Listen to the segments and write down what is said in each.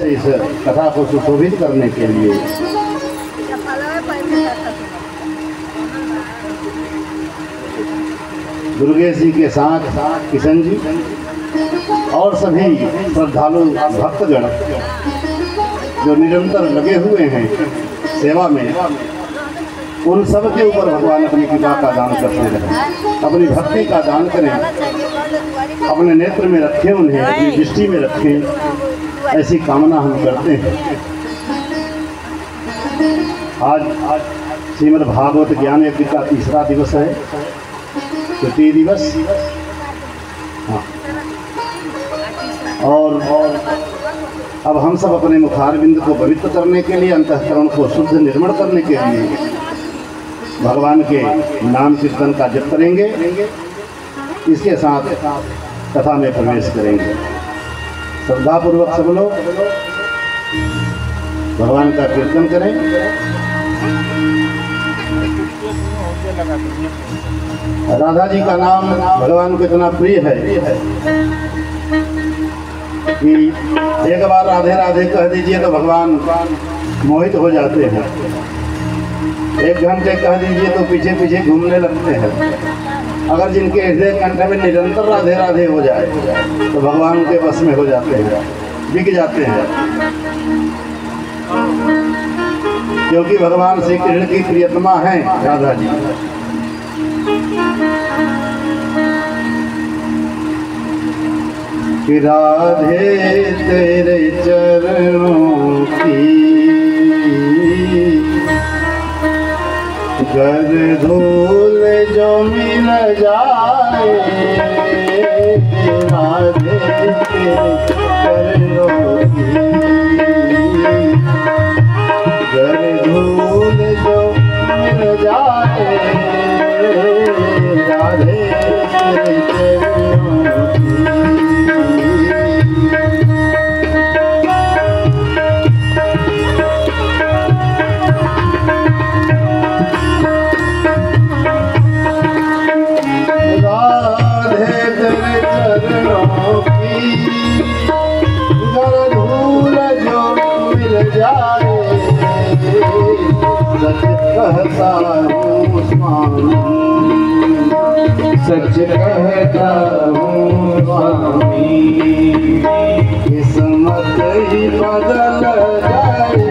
से इस कथा को सुशोभित करने के लिए दुर्गेश जी के साथ किशन जी और सभी श्रद्धालु भक्तगण जो निरंतर लगे हुए हैं सेवा में, उन सब के ऊपर भगवान अपनी कृपा का दान करते रहें, अपनी भक्ति का दान करें, अपने नेत्र में रखें, उन्हें अपनी दृष्टि में रखें, ऐसी कामना हम करते हैं। आज श्रीमद् भागवत ज्ञान यज्ञ का तीसरा दिवस है, तृतीय दिवस। हाँ, और अब हम सब अपने मुखारविंद को पवित्र करने के लिए, अंतःकरण को शुद्ध निर्मल करने के लिए भगवान के नाम कीर्तन का जप करेंगे। इसके साथ कथा में प्रवेश करेंगे। श्रद्धापूर्वक सब लोग भगवान का कीर्तन करें। राधा जी का नाम भगवान को इतना प्रिय है कि एक बार राधे राधे कह दीजिए तो भगवान मोहित हो जाते हैं। एक घंटे कह दीजिए तो पीछे पीछे घूमने लगते हैं। अगर जिनके हृदय कंठ में निरंतर राधे राधे हो जाए तो भगवान के बस में हो जाते हैं, बिक जाते हैं। क्योंकि भगवान श्री कृष्ण की प्रियतमा है राधा जी। कि राधे तेरे चरणों की गर धूल जो मिल जाए, राधे तेरे चरणों की गर धूल जो मिल जाए, राधे तेरे चरणों की। सच कहता हूँ स्वामी, किस्मत ही बदल जाए।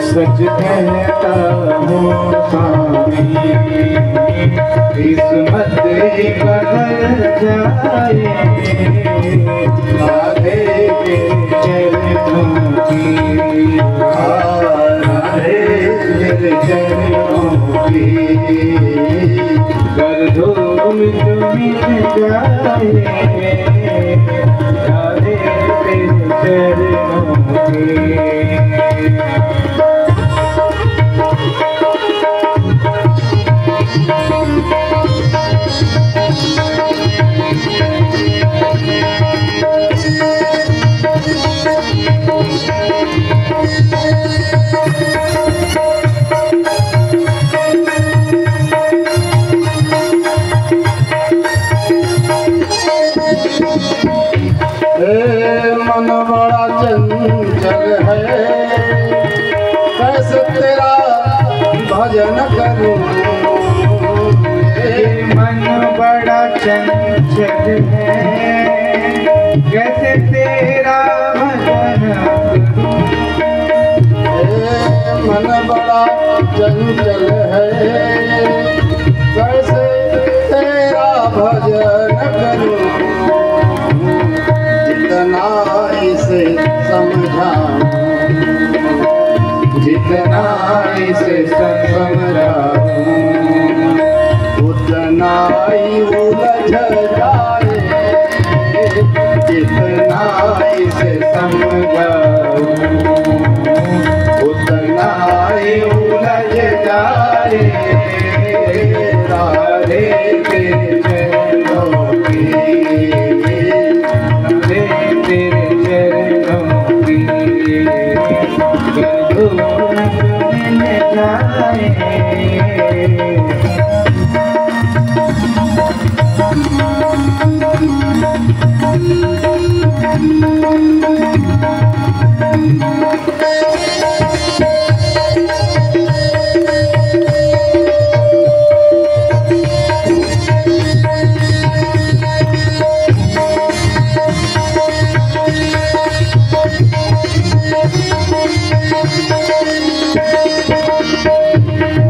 सच कहता हूँ स्वामी, किस्मत ही बदल जाए। राधे के चरणों की, राधे के चरणों की गर धूल जो मिल जाए, राधे तेरे चरणों की। मन बड़ा चंचल है, कैसे तेरा भजन करूं। मन बड़ा चंचल है, कैसे तेरा भजन करूं। मन बड़ा चंचल है, कैसे तेरा भजन करूं। जितना इसे समझाऊं, जितना इसे समझाऊं, उतना ही उलझ जाए। जितना इसे समझाऊं, उतना ही उलझ जाए। राधे तेरे चरणों की,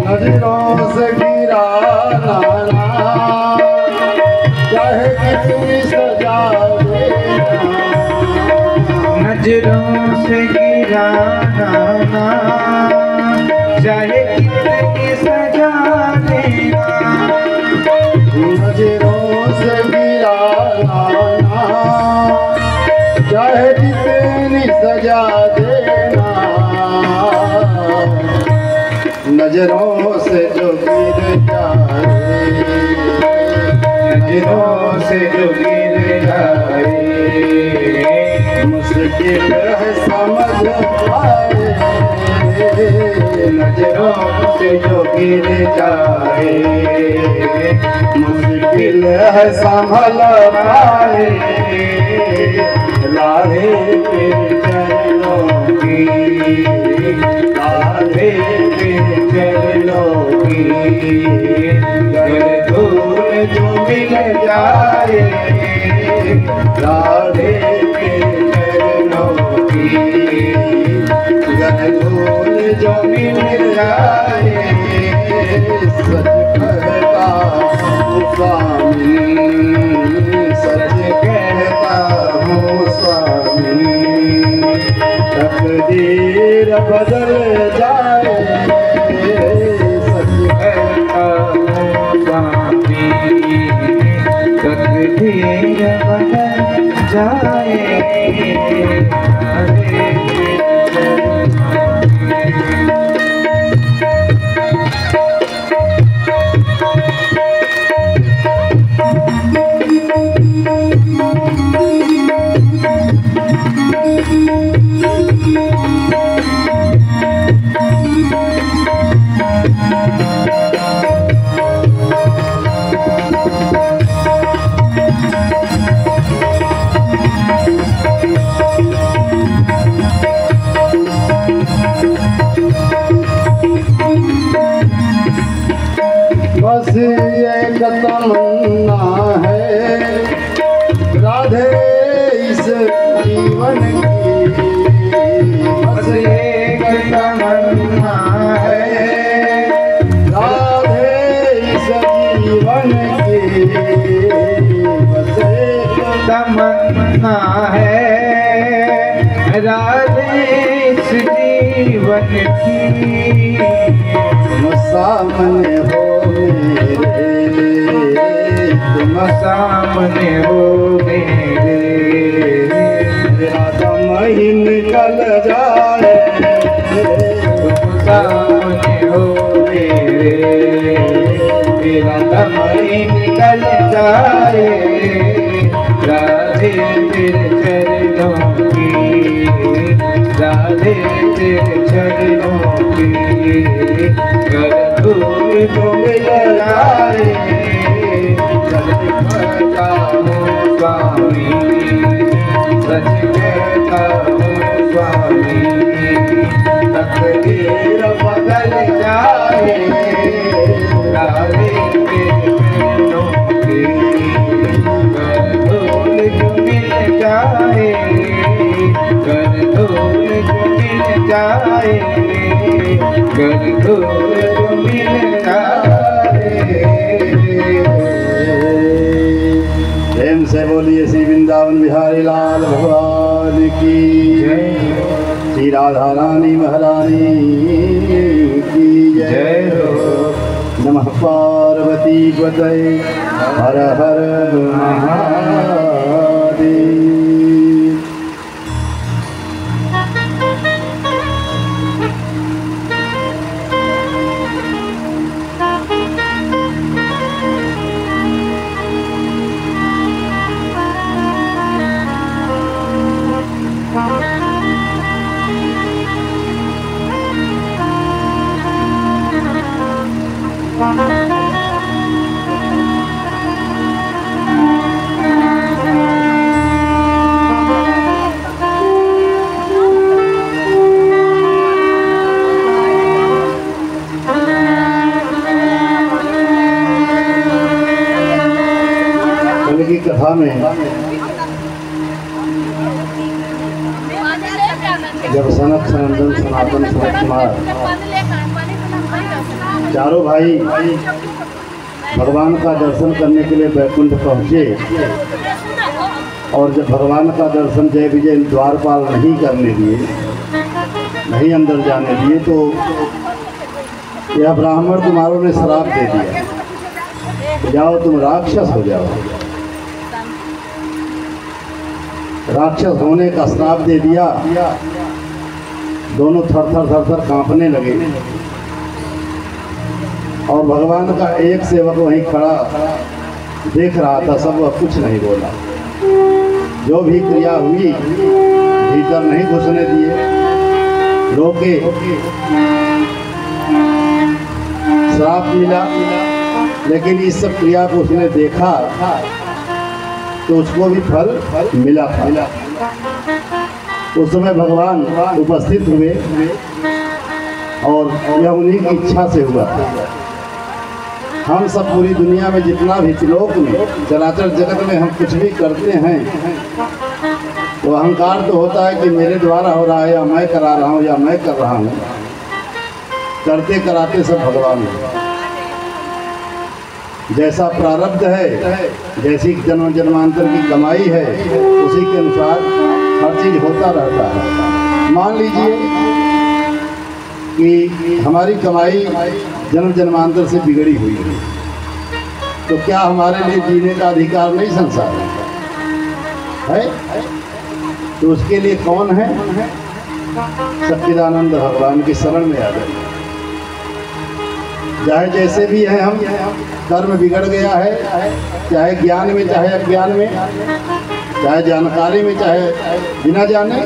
नजरों से गिरा लाना चाहे कितनी सजा देना, नजरों से गिरा लाना चाहे कितनी सजा देना, नजरों से गिरा लाना चाहे कितनी सजा देना, नजरों से जो गिर जाए, नजरों से जो गिर जाए, मुश्किल है समझ आए, नजरों से जो गिर जाए, मुश्किल है संभल पाए, राधे के चरणों की, राधे के चरणों की, गर धूल जो मिल जाए, राधे के चरणों की, गर धूल जो मिल जाए, सच कहता हूँ स्वामी, सच कहता हूँ स्वामी, तकदीर बदल जाए, सच कहता हूँ स्वामी, तकदीर बदल जाए, बस एक तमन्ना है राधे इस जीवन की, बस एक तमन्ना है राधे इस जीवन की, बस एक तमन्ना है राधे इस जीवन की, सामने हो मेरे, तुम सामने हो मेरे, मेरा दम ही निकल जाए, तुम सामने हो मेरे, मेरा दम ही निकल जाए, राधे तेरे चरणों की, राधे तेरे चरणों की, कर धूल जो मिल जाए, सच कहता हूँ स्वामी, सच कहता हूँ स्वामी, तकदीर बदल जाए, राधे तेरे चरणों की, कर धूल जो मिल जाए, कर धूल जो मिल जाए, कर धूल जो मिल जाए। प्रेम से बोलिए श्री वृंदावन बिहारी लाल भगवान की जय, श्री राधा रानी महारानी की जय हो। नमः पार्वती पतये हर हर महादेव। में जब सनक सनंदन सनातन सनत कुमार चारों भाई भगवान का दर्शन करने के लिए बैकुंठ पहुँचे और जब भगवान का दर्शन जय विजय द्वारपाल नहीं करने दिए, नहीं अंदर जाने दिए, तो यह ब्राह्मण कुमारों ने श्राप दे दिया, जाओ तुम राक्षस हो जाओ। राक्षस होने का श्राप दे दिया। दोनों थर थर कांपने लगे और भगवान का एक सेवक वहीं खड़ा देख रहा था, सब वह कुछ नहीं बोला। जो भी क्रिया हुई भीतर नहीं घुसने दिए, रोके। श्राप मिला, लेकिन इस सब क्रिया को उसने देखा तो उसको भी फल मिला था। उस समय भगवान उपस्थित हुए और यह उन्हीं की इच्छा से हुआ। हम सब पूरी दुनिया में जितना भी त्रिलोक में चराचर जगत में हम कुछ भी करते हैं तो अहंकार तो होता है कि मेरे द्वारा हो रहा है, या मैं करा रहा हूँ, या मैं कर रहा हूँ। करते कराते सब भगवान है। जैसा प्रारब्ध है, जैसी जन्म जन्मांतर की कमाई है, उसी के अनुसार हर चीज होता रहता है। मान लीजिए कि हमारी कमाई जन्म जन्मांतर से बिगड़ी हुई है, तो क्या हमारे लिए जीने का अधिकार नहीं संसार है? तो उसके लिए कौन है? सच्चिदानंद भगवान की शरण में आ गए। चाहे जैसे भी हैं हम, कर्म बिगड़ गया है, चाहे ज्ञान में चाहे अज्ञान में, चाहे जानकारी में चाहे बिना जाने,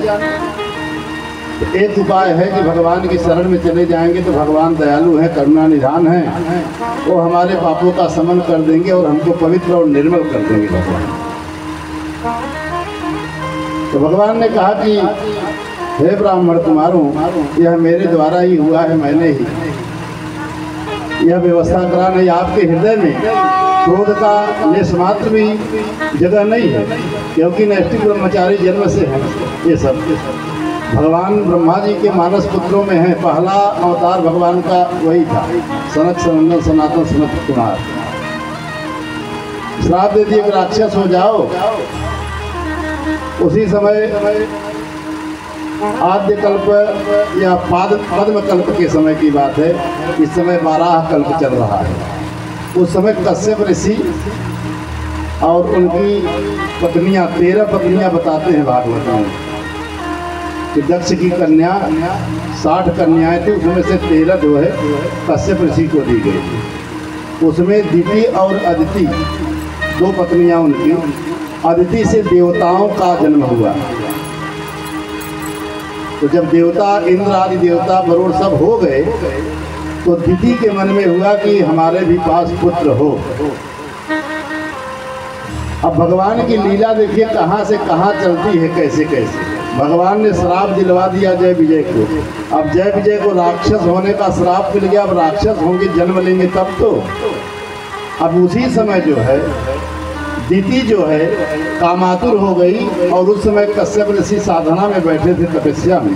तो एक उपाय है कि भगवान की शरण में चले जाएंगे तो भगवान दयालु हैं, करुणा निधान हैं, वो हमारे पापों का शमन कर देंगे और हमको पवित्र और निर्मल कर देंगे भगवान। तो भगवान ने कहा कि हे ब्राह्मण कुमारों, यह मेरे द्वारा ही हुआ है, मैंने ही यह व्यवस्था करा। नहीं, आपके हृदय में क्रोध का लेश मात्र भी जगह नहीं है, क्योंकि नैष्ठिक ब्रह्मचारी जन्म से है। ये सब भगवान ब्रह्मा जी के मानस पुत्रों में है। पहला अवतार भगवान का वही था, सनक सनंदन सनातन सनत कुमार। श्राप दे दिए कि राक्षस हो जाओ। उसी समय आद्य कल्प या पद्म कल्प के समय की बात है। इस समय 12 कल्प चल रहा है। उस समय कश्यप ऋषि और उनकी पत्नियां, 13 पत्नियां बताते हैं भागवत में कि दक्ष की कन्या 60 कन्याएं थी, उसमें से 13 जो है कश्यप ऋषि को दी गई थी। उसमें दिति और अदिति 2 पत्नियां उनकी। अदिति से देवताओं का जन्म हुआ। तो जब देवता, इंद्र आदि देवता, वरुण सब हो गए, तो दिति के मन में हुआ कि हमारे भी पास पुत्र हो। अब भगवान की लीला देखिए कहाँ से कहाँ चलती है, कैसे कैसे। भगवान ने श्राप दिलवा दिया जय विजय को। अब जय विजय को राक्षस होने का श्राप मिल गया। अब राक्षस होंगे, जन्म लेंगे तब तो। अब उसी समय जो है दिति जो है कामातुर हो गई, और उस समय कश्यप ऋषि साधना में बैठे थे, तपस्या में।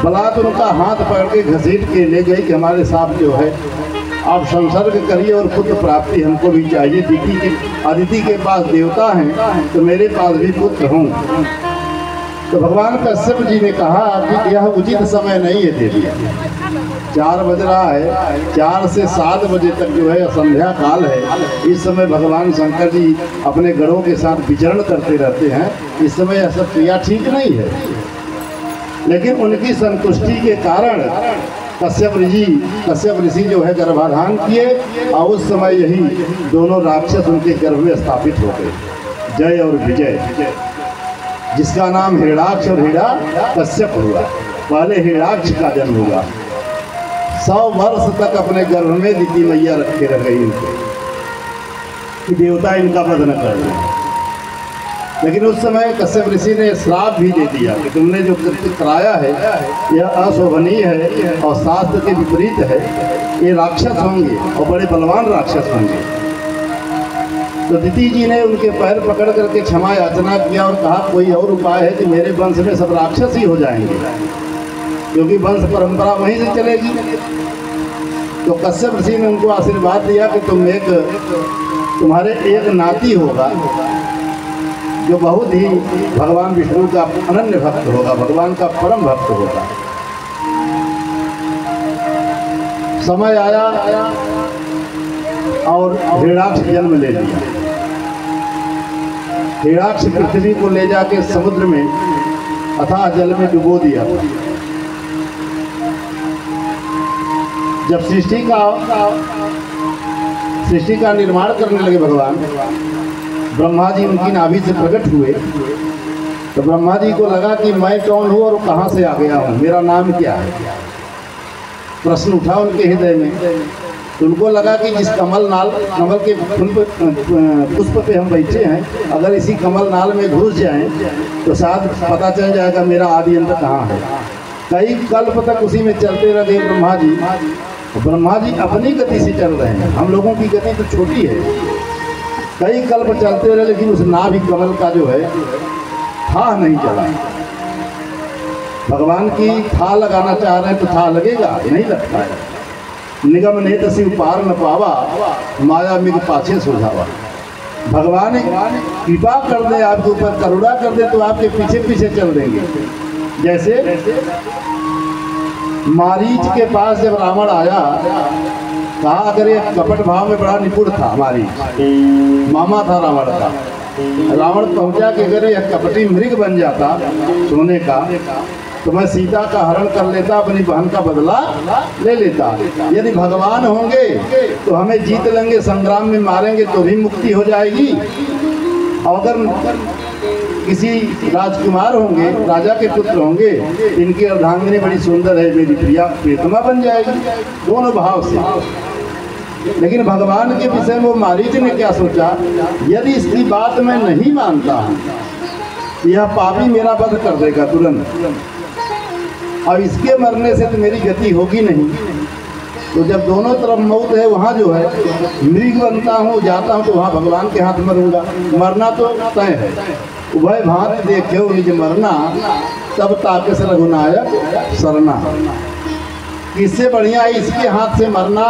बलात् उनका हाथ पकड़ के घसीट के ले गई कि हमारे साथ जो है आप संसर्ग करिए और पुत्र प्राप्ति हमको भी चाहिए। दिति के, अदिति के पास देवता हैं तो मेरे पास भी पुत्र हों। तो भगवान कश्यप जी ने कहा कि यह उचित समय नहीं है देवी। 4 बज रहा है, 4 से 7 बजे तक जो है संध्या काल है। इस समय भगवान शंकर जी अपने गणों के साथ विचरण करते रहते हैं। इस समय यह सब क्रिया ठीक नहीं है। लेकिन उनकी संतुष्टि के कारण कश्यप ऋषि जो है गर्भाधान किए, और उस समय यही दोनों राक्षस उनके गर्भ में स्थापित हो गए, जय और विजय, जिसका नाम हिरणाक्ष और हिरा कश्यप हुआ। पहले हिरणाक्ष का जन्म हुआ। 100 वर्ष तक अपने गर्भ में दिति मैया रखे रह गई उनको कि देवता इनका वध न कर दें। लेकिन उस समय कश्यप ऋषि ने श्राप भी दे दिया कि तुमने जो कृत्य कराया है यह अशोभनीय है और शास्त्र के विपरीत है। ये राक्षस होंगे और बड़े बलवान राक्षस होंगे। तो दिति जी ने उनके पैर पकड़ करके क्षमा याचना किया और कहा कोई और उपाय है कि मेरे वंश में सब राक्षस ही हो जाएंगे, क्योंकि वंश परंपरा वहीं से चलेगी। तो कश्यप ऋषि ने उनको आशीर्वाद दिया कि तुम्हारे एक नाती होगा जो बहुत ही भगवान विष्णु का अनन्य भक्त होगा, भगवान का परम भक्त होगा। समय आया और हिरण्याक्ष जन्म ले लिया। हिरण्याक्ष पृथ्वी को ले जाके समुद्र में अथाह जल में डुबो दिया था। जब सृष्टि का निर्माण करने लगे भगवान, ब्रह्मा जी उनकी नाभि से प्रकट हुए, तो ब्रह्मा जी को लगा कि मैं कौन हूँ और कहाँ से आ गया हूँ, मेरा नाम क्या है। प्रश्न उठा उनके हृदय में। तो उनको लगा कि जिस कमल के पुष्प पे हम बैठे हैं, अगर इसी कमल नाल में घुस जाएं तो शायद पता चल जाएगा मेरा आदि अंत कहाँ है। कई कल्प तक उसी में चलते रहे ब्रह्मा जी। ब्रह्मा जी अपनी गति से चल रहे हैं, हम लोगों की गति तो छोटी है। कई कल्प चलते रहे लेकिन उस नाभि कमल का जो है था नहीं चला। भगवान की था लगाना चाह रहे हैं तो था लगेगा, नहीं लगता है। निगम नेत शिव पार न पावा, माया मिग पाछे सुझावा। भगवान कृपा कर दे आपके ऊपर, करुणा कर दे तो आपके पीछे पीछे चल देंगे। जैसे मारीच के पास जब रावण आया, कहा अगर ये कपट भाव में बड़ा निपुण था, मारीच मामा था रावण का। रावण पहुंचा कि अगर यह कपटी मृग बन जाता सोने का तो मैं सीता का हरण कर लेता, अपनी बहन का बदला ले लेता। यदि भगवान होंगे तो हमें जीत लेंगे, संग्राम में मारेंगे तो भी मुक्ति हो जाएगी। और अगर किसी राजकुमार होंगे, राजा के पुत्र होंगे, इनकी अर्धांगिनी बड़ी सुंदर है, मेरी प्रिया प्रियतमा बन जाएगी, दोनों भाव से। लेकिन भगवान के विषय में वो मारीच ने क्या सोचा, यदि इसकी बात मैं नहीं मानता हूँ, यह पापी मेरा वध कर देगा तुरंत, और इसके मरने से तो मेरी गति होगी नहीं। तो जब दोनों तरफ मौत है, वहाँ जो है मृग बनता हूँ, जाता हूँ तो वहाँ भगवान के हाथ मरूंगा। मरना तो तय है, उभय भांति देखे निज मरना, तब ताके से रघुनायक सरना। इससे बढ़िया है इसके हाथ से मरना,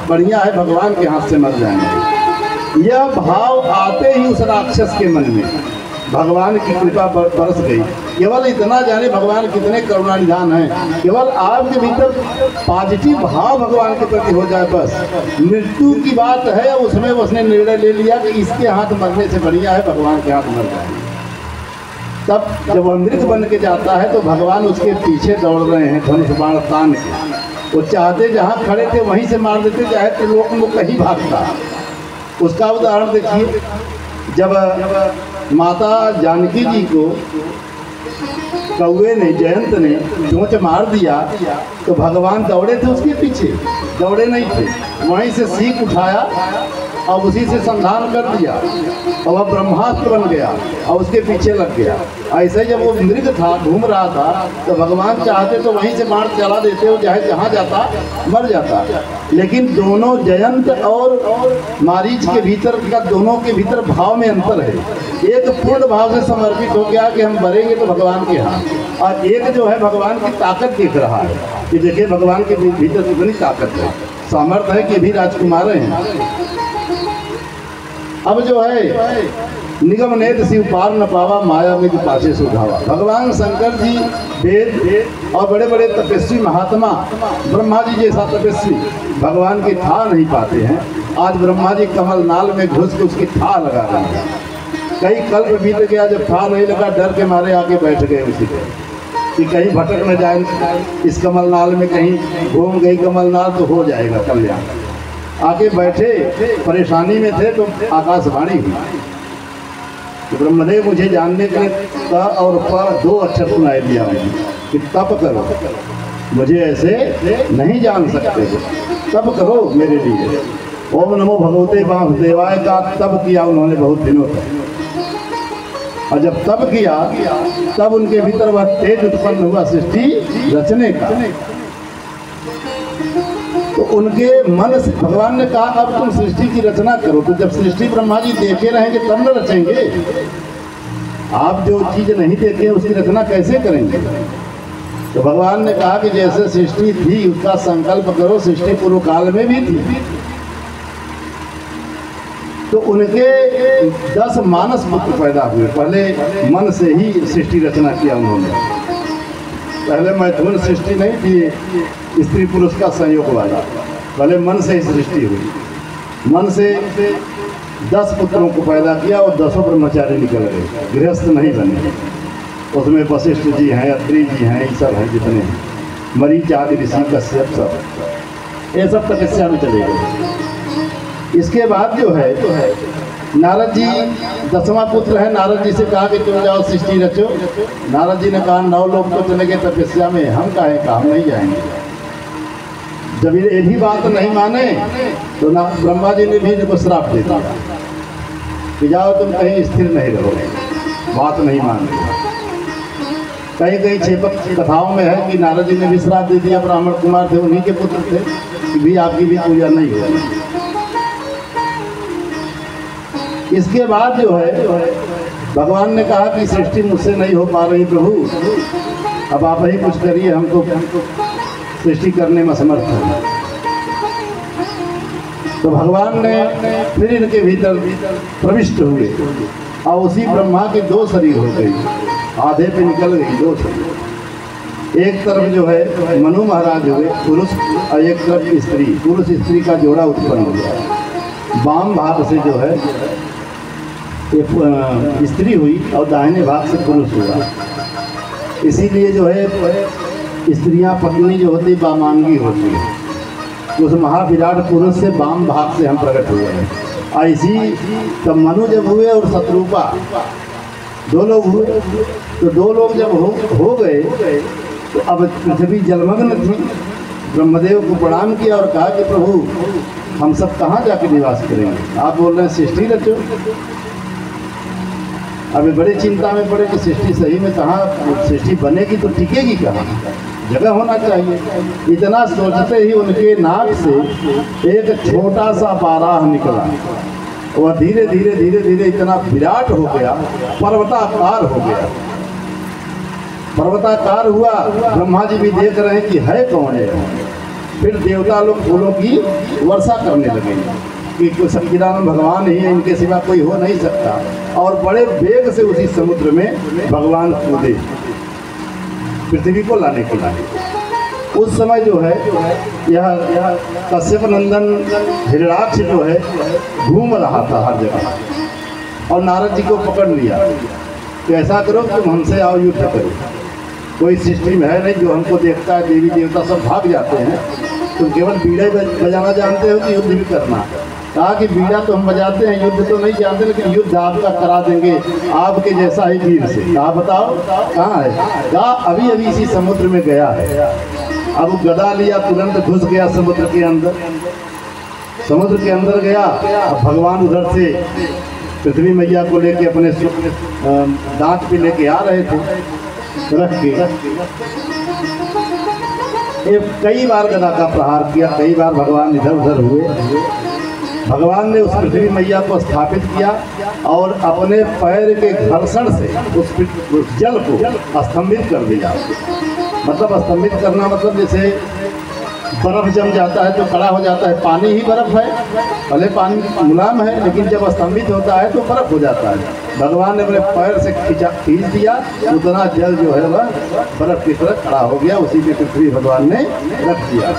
बढ़िया है भगवान के हाथ से मर जाएंगे। यह भाव आते ही उस राक्षस के मन में भगवान की कृपा बरस गई। केवल इतना जाने भगवान कितने करुणा निधान हैं, केवल आपके भीतर पॉजिटिव भाव भगवान के प्रति हो जाए बस। मृत्यु की बात है, उसमें उसने निर्णय ले लिया कि इसके हाथ मरने से बढ़िया है भगवान के हाथ मर जाए। तब जब वह मृग बन के जाता है तो भगवान उसके पीछे दौड़ रहे हैं धनुष बाण तान के। वो चाहते जहाँ खड़े थे वहीं से मार देते, चाहे त्रिलोक में कहीं भागता। उसका उदाहरण देखिए, जब माता जानकी जी को कौवे ने, जयंत ने चोंच मार दिया तो भगवान दौड़े थे उसके पीछे, दौड़े नहीं थे, वहीं से सीख उठाया और उसी से संधान कर दिया और वह ब्रह्मास्त्र बन गया और उसके पीछे लग गया। ऐसे जब वो मृग था, घूम रहा था, तो भगवान चाहते तो वहीं से बाण चला देते, हो चाहे जहाँ जाता मर जाता। लेकिन दोनों जयंत और मारीच के भीतर का, दोनों के भीतर भाव में अंतर है। एक पूर्ण भाव से समर्पित हो गया कि हम मरेंगे तो भगवान के हाथ, और एक जो है भगवान की ताकत देख रहा है कि देखिए भगवान के भीतर कितनी ताकत है, सामर्थ्य है कि भी राजकुमार हैं। अब जो है निगम नेत शिव पार न पावा, माया में पाछे सुधावा। भगवान शंकर जी वेद और बड़े बड़े तपस्वी महात्मा, ब्रह्मा जी जैसा तपस्वी भगवान की था नहीं पाते हैं। आज ब्रह्मा जी कमल नाल में घुस के उसकी था लगा रहे हैं। कई कल्प बीत गया, जब था नहीं लगा डर के मारे आके बैठ गए उसी पे कि कहीं भटक न जाए इस कमल नाल में, कहीं घूम गई कमल नाल तो हो जाएगा कल्याण। आके बैठे, परेशानी में थे तो आकाशवाणी हुई कि ब्रह्मदेव मुझे जानने के लिए त और प 2 अक्षर सुनाई दिया कि तप करो, मुझे ऐसे नहीं जान सकते, तप करो मेरे लिए। ओम नमो भगवते वासुदेवाय का तप किया उन्होंने बहुत दिनों तक, और जब तप किया तब उनके भीतर वह तेज उत्पन्न हुआ सृष्टि रचने का। तो तो उनके मन से भगवान ने कहा अब तुम सृष्टि की रचना करो। तो जब सृष्टि ब्रह्मा जी देखे रहेंगे तब न रचेंगे। आप जो चीज़ नहीं देखे उसकी रचना कैसे करेंगे? तो भगवान ने कहा कि जैसे सृष्टि थी उसका संकल्प करो, सृष्टि पूर्व काल में भी थी। तो उनके 10 मानस पुत्र पैदा हुए। पहले मन से ही सृष्टि रचना किया उन्होंने। पहले मैथुन सृष्टि नहीं थी स्त्री पुरुष का संयोग वाला, पहले मन से ही सृष्टि हुई। मन से 10 पुत्रों को पैदा किया और 10 ब्रह्मचारी निकल गए, गृहस्थ नहीं बने। उसमें वशिष्ठ जी हैं, अत्रि जी हैं, ये सब हैं जितने हैं, मरीच आदि ऋषि, कश्यप, सब ये सब तपस्या में चले गए। इसके बाद जो है नारद जी 10वां पुत्र है। नारद जी से कहा कि तुम जाओ सृष्टि रचो। नारद जी ने कहा 9 लोग तो चले गए तपस्या में, हम काहे का, हम नहीं जाएंगे। जब ये भी बात नहीं माने तो ना ब्रह्मा जी ने भी इनको श्राप दे दिया कि जाओ तुम कहीं स्थिर नहीं रहोगे, बात नहीं मान रहे। कहीं कहीं छेपक कथाओं में है कि नारद जी ने भी श्राप दे दिया। ब्राह्मण कुमार थे, उन्हीं के पुत्र थे कि भी आपकी भी पूजा नहीं होगी। इसके बाद जो है भगवान ने कहा कि सृष्टि मुझसे नहीं हो पा रही प्रभु, अब आप ही कुछ करिए, हम तो सृष्टि करने में समर्थ हैं। तो भगवान ने फिर इनके भीतर प्रविष्ट हुए और उसी ब्रह्मा के 2 शरीर हो गई, आधे पे निकल गई 2 शरीर। एक तरफ जो है मनु महाराज हुए पुरुष और एक तरफ स्त्री, पुरुष स्त्री का जोड़ा उत्पन्न हो गया। वाम भाग से जो है एक स्त्री हुई और दाहिने भाग से पुरुष हुआ। इसीलिए जो है स्त्रियां पत्नी जो होती वामांगी होती है। उस महाविराट पुरुष से वाम भाग से हम प्रकट हुए हैं। और इसी तब मनु जब हुए और शत्रुपा 2 लोग हुए, तो 2 लोग जब हो गए तो अब पृथ्वी जलमग्न थी। ब्रह्मदेव को प्रणाम किया और कहा कि प्रभु हम सब कहाँ जाके निवास करेंगे? आप बोल रहे हैं सृष्टि रचो। अभी बड़ी चिंता में पड़े कि सृष्टि सही में कहाँ सृष्टि बनेगी तो टिकेगी कहाँ, जगह होना चाहिए। इतना सोचते ही उनके नाक से एक छोटा सा बाराह निकला। वह धीरे धीरे धीरे धीरे इतना विराट हो गया, पर्वताकार हो गया। पर्वताकार हुआ। ब्रह्मा जी भी देख रहे हैं कि है कौन है। फिर देवता लोग फूलों की वर्षा करने लगे कि कोई सच्चिदानंद भगवान ही है, इनके सिवा कोई हो नहीं सकता। और बड़े वेग से उसी समुद्र में भगवान कूदे पृथ्वी को लाने के लिए। उस समय जो है यह कश्यप नंदन हिरणाक्ष जो है घूम रहा था हर जगह और नारद जी को पकड़ लिया कि ऐसा करो तुम हमसे आओ, युद्ध करो। कोई सिस्टम है नहीं जो हमको देखता है, देवी देवता सब भाग जाते हैं, तुम केवल बीड़ा बजाना जानते हो कि युद्ध भी करना। कहा कि बीड़ा तो हम बजाते हैं, युद्ध तो नहीं जानते, लेकिन युद्ध आपका करा देंगे आपके जैसा ही वीर से। कहा बताओ कहाँ है? कहा अभी अभी इसी समुद्र में गया है। अब गदा लिया, तुरंत घुस गया समुद्र के अंदर। समुद्र के अंदर गया। अब भगवान उधर से पृथ्वी मैया को लेके अपने दांत पे लेके आ रहे थे रख के। कई बार गदा का प्रहार किया, कई बार भगवान इधर उधर हुए। भगवान ने उस पृथ्वी मैया को स्थापित किया और अपने पैर के घर्षण से उस जल को स्तंभित कर दिया। मतलब स्तंभित करना मतलब जैसे बर्फ जम जाता है तो खड़ा हो जाता है, पानी ही बर्फ है, भले पानी मुलायम है लेकिन जब स्तंभित होता है तो बर्फ हो जाता है। भगवान ने अपने पैर से खींच दिया, उतना जल जो है वह बर्फ की तरह खड़ा हो गया। उसी पे पृथ्वी भगवान ने रख दिया।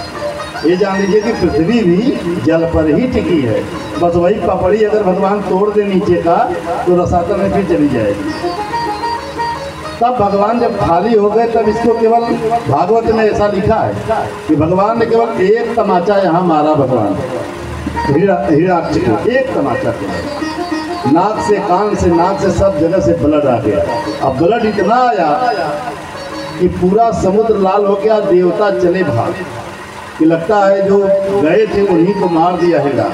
ये जान लीजिए कि पृथ्वी भी जल पर ही टिकी है। बस वही पपड़ी अगर भगवान तोड़ दे नीचे का तो रसातल में फिर चली जाएगी। तब भगवान जब खाली हो गए तब इसको केवल भागवत में ऐसा लिखा है कि भगवान ने केवल एक तमाचा यहाँ मारा। भगवान हिरणाक्ष को एक तमाचा किया, नाक से कान से नाक से सब जगह से ब्लड आ गया। अब ब्लड इतना आया कि पूरा समुद्र लाल हो गया। देवता चले भाग कि लगता है जो गए थे उन्हीं को मार दिया हिरा।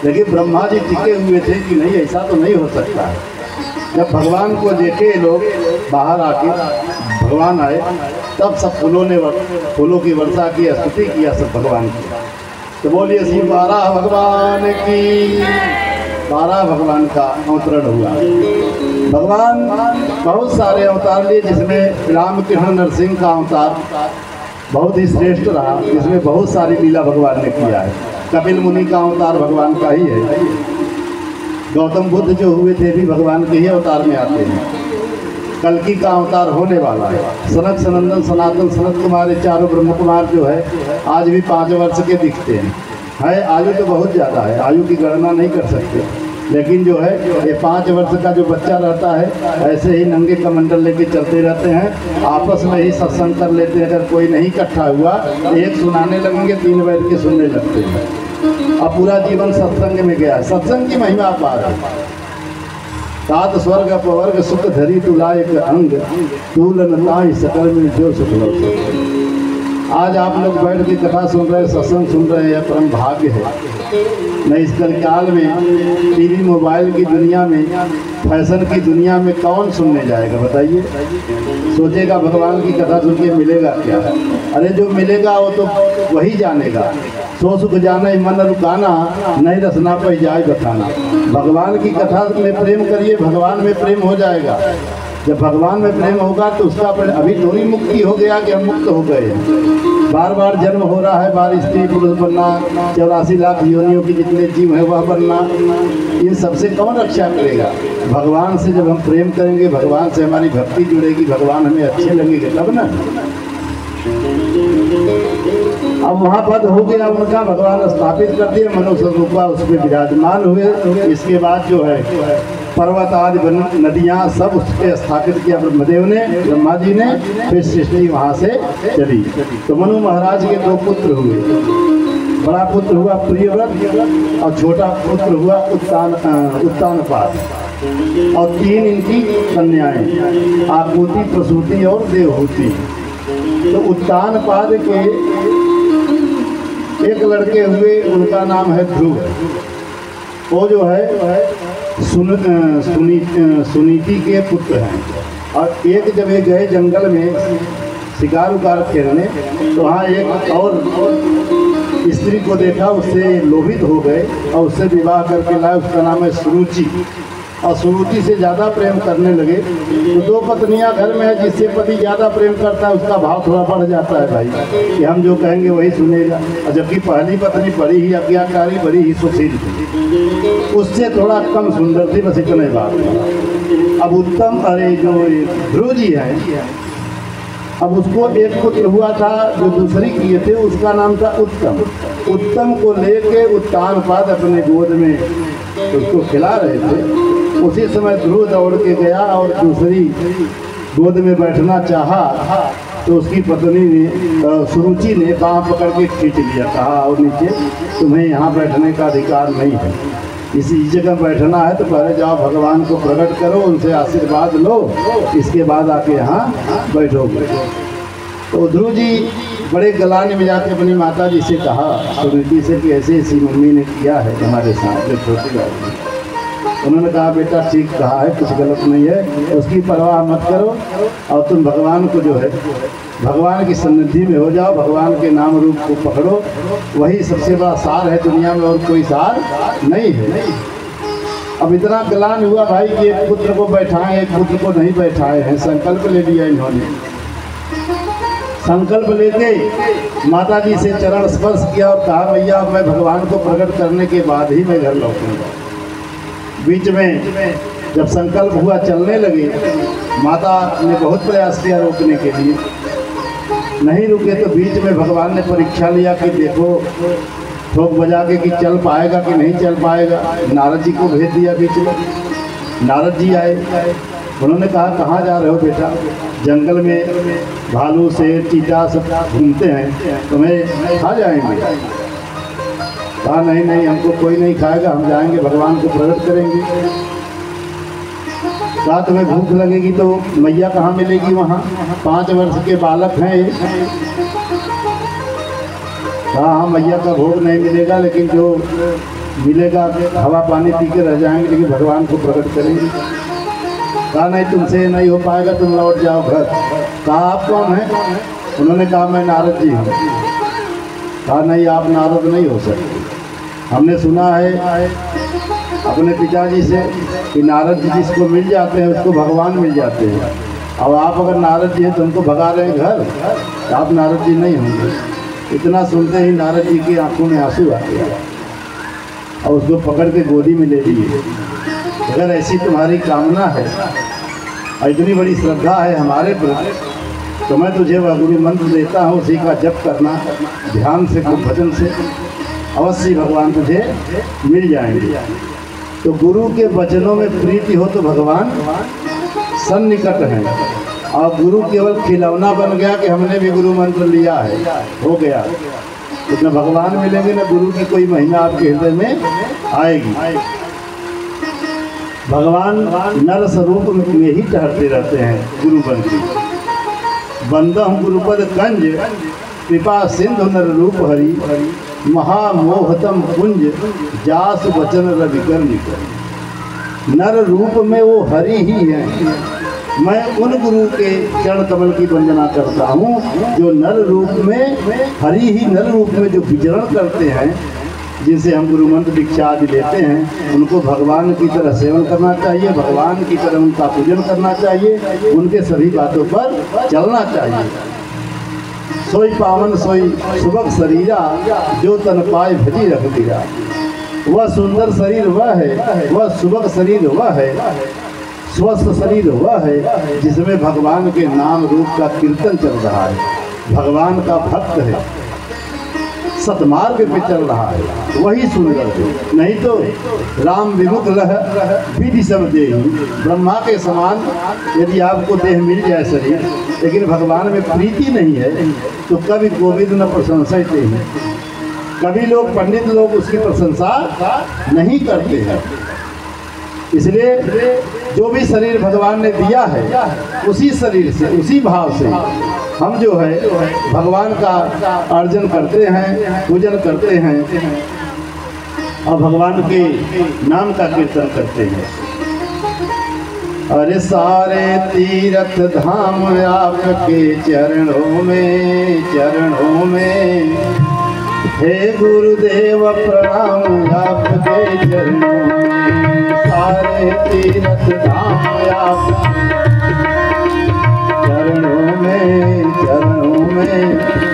लेकिन ब्रह्मा जी टिके हुए थे कि नहीं ऐसा तो नहीं हो सकता है। जब भगवान को देखे लोग बाहर आके, भगवान आए तब सब फूलों की वर्षा की, स्तुति किया सब भगवान की। तो बोलिए श्री 12 भगवान की। 12 भगवान का अवतरण हुआ। भगवान बहुत सारे अवतार लिए, जिसमें रामकृष्ण नरसिंह का अवतार बहुत ही श्रेष्ठ रहा, जिसमें बहुत सारी लीला भगवान ने किया है। कपिल मुनि का अवतार भगवान का ही है। गौतम बुद्ध जो हुए थे भी भगवान के ही अवतार में आते हैं। कल्कि का अवतार होने वाला है। सनक सनंदन सनातन सनत कुमार, चारों ब्रह्म कुमार जो है आज भी 5 वर्ष के दिखते हैं। आयु तो बहुत ज़्यादा है, आयु की गणना नहीं कर सकते, लेकिन जो है ये 5 वर्ष का जो बच्चा रहता है, ऐसे ही नंगे कमंडल लेके चलते रहते हैं, आपस में ही सत्संग कर लेते हैं। अगर कोई नहीं इकट्ठा हुआ, एक सुनाने लगेंगे, 3 बैठ के सुनने लगते हैं। अब पूरा जीवन सत्संग में गया है। सत्संग की महिमा अपार है। तात स्वर्ग अपवर्ग सुख धरी तुला एक अंग, तूलन ताई सकल में जो सुख। आज आप लोग बैठ के कथा सुन रहे हैं, सत्संग सुन रहे हैं, परम भाग्य है। नहीं इस काल में टीवी मोबाइल की दुनिया में, फैशन की दुनिया में कौन सुनने जाएगा बताइए? सोचेगा भगवान की कथा सुन के मिलेगा क्या? अरे जो मिलेगा वो तो वही जानेगा। सो सुख जाना ही मन रुकाना, नहीं रसना पर जाए बताना। भगवान की कथा में प्रेम करिए, भगवान में प्रेम हो जाएगा। जब भगवान में प्रेम होगा तो उसका अभी थोड़ी मुक्ति हो गया कि हम मुक्त हो गए। बार बार जन्म हो रहा है, बार स्त्री पुरुष बनना, 84 लाख योनियों की जितने जीव है वह बनना, इन सबसे कौन रक्षा करेगा? भगवान से जब हम प्रेम करेंगे, भगवान से हमारी भक्ति जुड़ेगी, भगवान हमें अच्छे लगेंगे तब ना। अब वहाँ पद हो गया उनका, भगवान स्थापित कर दिए, मनुष्य रूपा उस पर विराजमान हुए। इसके बाद जो है पर्वत आदि नदियाँ सब उस पर स्थापित किया ब्रह्मदेव ने, ब्रह्मा जी ने। फिर सृष्टि वहाँ से चली। तो मनु महाराज के 2 पुत्र हुए। बड़ा पुत्र हुआ प्रियव्रत और छोटा पुत्र हुआ उत्तानपाद, और 3 इनकी कन्याएं, आकुति, प्रसूति और देवहूति। तो उत्तानपाद के एक लड़के हुए, उनका नाम है ध्रुव। वो जो है सुनीति के पुत्र हैं। और एक जब ये गए जंगल में शिकार उकार खेलने, तो वहाँ एक और स्त्री को देखा, उससे लोभित हो गए और उससे विवाह करके लाए। उसका नाम है सुरुचि। और सुरुचि से ज़्यादा प्रेम करने लगे। तो 2 पत्नियां घर में है, जिससे पति ज़्यादा प्रेम करता है उसका भाव थोड़ा बढ़ जाता है भाई, कि हम जो कहेंगे वही सुनेगा। और जबकि पहली पत्नी बड़ी ही आज्ञाकारी, बड़ी ही सुशील थी, उससे थोड़ा कम सुंदर थी, बस इतने बात। अब उत्तम, अरे जो ध्रुव जी है, अब उसको एक पुत्र हुआ था जो दूसरी किए थे, उसका नाम था उत्तम। उत्तम को लेके उत्तानपाद अपने गोद में उसको खिला रहे थे। उसी समय ध्रुव दौड़ के गया और दूसरी गोद में बैठना चाहा, तो उसकी पत्नी ने, सुरुचि ने बाँह पकड़ के खींच लिया। कहा और नीचे, तुम्हें यहाँ बैठने का अधिकार नहीं है, इसी जगह बैठना है तो पहले जाओ भगवान को प्रकट करो, उनसे आशीर्वाद लो, इसके बाद आके यहाँ बैठोगे। तो ध्रुव जी बड़े गलाने में जाके अपनी माता जी से कहा, सुनीति से, कि ऐसे ऐसी मम्मी ने किया है हमारे साथ, जो छोटी बात है। उन्होंने कहा बेटा ठीक कहा है, कुछ गलत नहीं है, उसकी परवाह मत करो, और तुम भगवान को जो है भगवान की सन्निधि में हो जाओ, भगवान के नाम रूप को पकड़ो, वही सबसे बड़ा सार है दुनिया में, और कोई सार नहीं है। अब इतना गलान हुआ भाई कि एक पुत्र को बैठाए, एक पुत्र को नहीं बैठाए हैं। संकल्प ले लिया इन्होंने। संकल्प लेके माता जी से चरण स्पर्श किया और कहा, भैया मैं भगवान को प्रकट करने के बाद ही मैं घर लौटूंगा। बीच में जब संकल्प हुआ, चलने लगे, माता ने बहुत प्रयास किया रोकने के लिए, नहीं रुके। तो बीच में भगवान ने परीक्षा लिया कि देखो ठोक बजा के कि चल पाएगा कि नहीं चल पाएगा। नारद जी को भेज दिया बीच में। नारद जी आए, उन्होंने कहा कहाँ जा रहे हो बेटा? जंगल में भालू शेर चीता सब घूमते हैं, तुम्हें खा जाएंगे। कहा नहीं नहीं, हमको कोई नहीं खाएगा, हम जाएंगे भगवान को प्रकट करेंगे। कहा तुम्हें भूख लगेगी तो मैया कहाँ मिलेगी वहाँ? 5 वर्ष के बालक हैं ये। कहा हाँ मैया का भोग नहीं मिलेगा, लेकिन जो मिलेगा हवा पानी पी के रह जाएंगे, लेकिन भगवान को प्रकट करेंगे। कहा नहीं तुमसे नहीं हो पाएगा, तुम लौट जाओ घर। कहा आप कौन हैं? उन्होंने कहा मैं नारद जी हूँ। कहा नहीं, आप नारद नहीं हो सकते। हमने सुना है अपने पिताजी से कि नारद जी जिसको मिल जाते हैं उसको भगवान मिल जाते हैं। अब आप अगर नारद जी हैं तो उनको भगा रहे हैं घर, तो आप नारद जी नहीं होंगे। इतना सुनते ही नारद जी की आंखों में आंसू आ गया और उसको पकड़ के गोदी में ले लिए। अगर ऐसी तुम्हारी कामना है और इतनी बड़ी श्रद्धा है हमारे प्रति, तो मैं तुझे वह गुरु मंत्र देता हूँ, उसी का जप करना ध्यान से, खूब भजन से, अवश्य भगवान तुझे मिल जाएंगे। तो गुरु के वचनों में प्रीति हो तो भगवान सन्निकट हैं, और गुरु केवल खिलौना बन गया कि हमने भी गुरु मंत्र लिया है, हो गया, तो न भगवान मिलेंगे न गुरु की कोई महिमा आपके हृदय में आएगी। भगवान नर स्वरूप में ही ठहरते रहते हैं गुरु बन के। बंदम गुरुपद कंज कृपा सिंधु नर रूप हरि, महामोहतम कुंज जास वचन रविकर निकर। नर रूप में वो हरि ही है। मैं उन गुरु के चरण कमल की वंदना करता हूँ जो नर रूप में, हरि ही नर रूप में जो विचरण करते हैं, जिनसे हम गुरु मंत्र दीक्षा आदि लेते हैं। उनको भगवान की तरह सेवन करना चाहिए, भगवान की तरह उनका पूजन करना चाहिए, उनके सभी बातों पर चलना चाहिए। सोई पावन सोई सुबह शरीरा, जो तन पाए भजी रख दिया। वह सुंदर शरीर वह है, वह सुबह शरीर वह है, स्वस्थ शरीर वह है जिसमें भगवान के नाम रूप का कीर्तन चल रहा है, भगवान का भक्त है, सतमार्ग पे चल रहा है, वही सुंदर है। नहीं तो राम विमुख रह विधि सब देहि। ब्रह्मा के समान यदि आपको देह मिल जाए शरीर, लेकिन भगवान में प्रीति नहीं है, तो कभी गोविंद न प्रशंसा हैं। कभी लोग पंडित लोग उसकी प्रशंसा नहीं करते हैं। इसलिए जो भी शरीर भगवान ने दिया है, उसी शरीर से, उसी भाव से हम जो है भगवान का अर्जन करते हैं, पूजन करते हैं और भगवान के नाम का कीर्तन करते हैं। अरे सारे तीर्थ धाम आपके चरणों में, चरणों में, हे गुरुदेव प्रणाम आपके चरणों में। सारे तीर्थ धाम आपके चरणों में, चरणों में,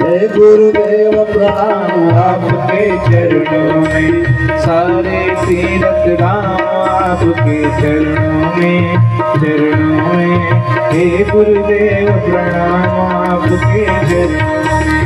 हे गुरुदेव प्रणाम आपके चरणों में। सारे तीर्थ धाम आपके चरणों में, चरणों में, हे गुरुदेव प्रणाम आपके चरणों में।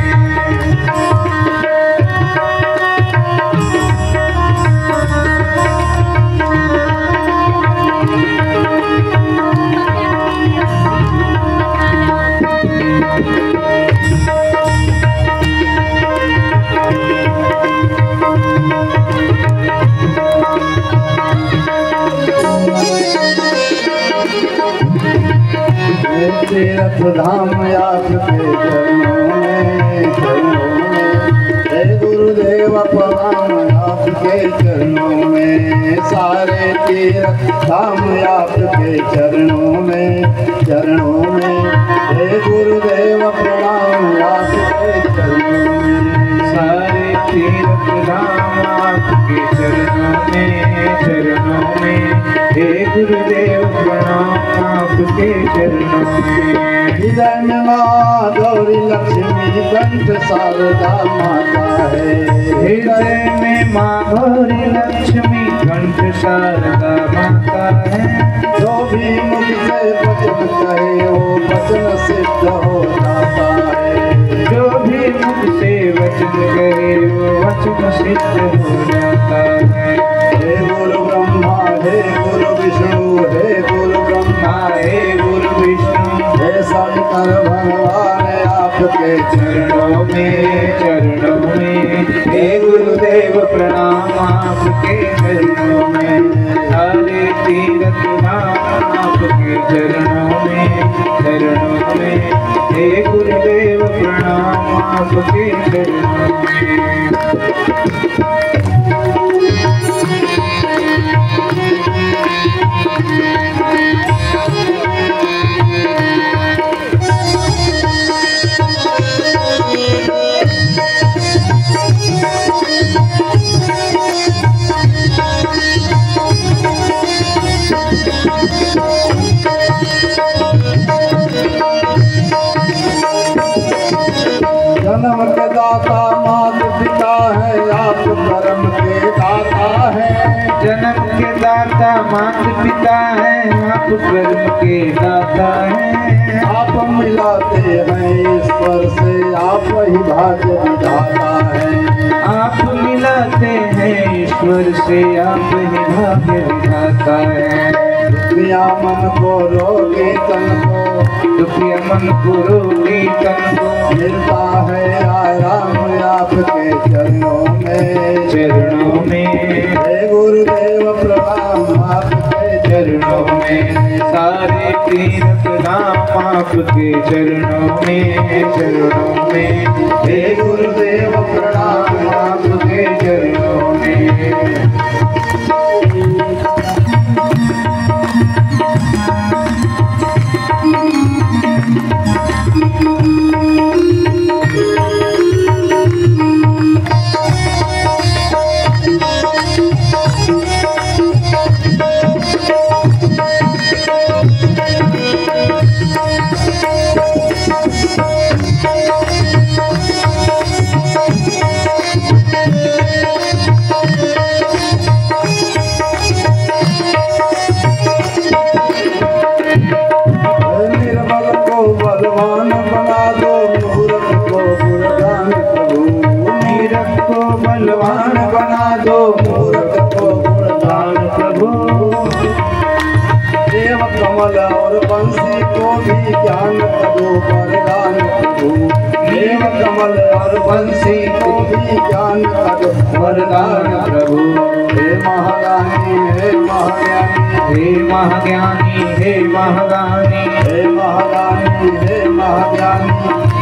तीर्थ धाम आपके चरणों में, चरणों में, हे गुरुदेव प्रणाम आपके चरणों में। सारे तीर्थ धाम आपके चरणों में, चरणों में, हे गुरुदेव प्रणाम आपके चरणों में। सारे तीर्थ धाम आपके चरणों में, चरणों में, हे गुरुदेव प्रणाम आपके चरणों में। हृदय में माँ गौरी लक्ष्मी कंठ शारदा माता है। हृदय में माँ गौरी लक्ष्मी कंठ शारदा माता है। जो भी मुख से वचन कहे वो वचन सिद्ध हो जाता है। जो भी मुख से वचन कहे वो वचन सिद्ध हो जाता है। हे गुरु ब्रह्मा, हे गुरु विष्णु, हे गुरु ब्रह्मा, हे गुरु विष्णु, हे शंकर भगवान आपके चरणों में, चरणों में, हे गुरुदेव प्रणाम आपके चरणों में। सारे तीर्थ धाम आपके चरणों में, चरणों में, हे गुरुदेव प्रणाम आपके चरणों में। जन्म के दाता मात पिता है, आप कर्म के दाता है। जन्म के दाता मात पिता है, आप कर्म के दाता है। आप मिलाते हैं ईश्वर से, आप ही भाग्य विधाता है। आप मिलाते हैं ईश्वर से, आप ही भाग्य विधाता है। दुखिया मन को रोगी तन को, दुखिया मन को रोगी तन को, मिलता है आराम आपके चरणों में। चरणों में हे गुरुदेव प्रणाम आपके चरणों में, सारे तीर्थ नाम आपके चरणों में। चरणों में हे गुरुदेव प्रणाम आपके चरणों में। बलवान बना दो, मूर्ख को गुणगान प्रभु। देव कमल और बंसी को भी ज्ञान करो वरदान प्रभु। देव कमल और बंसी को भी ज्ञान करो वरदान प्रभु। हे महारानी हे महाज्ञानी, हे महाज्ञानी हे महाज्ञानी, हे महारानी हे महाज्ञानी,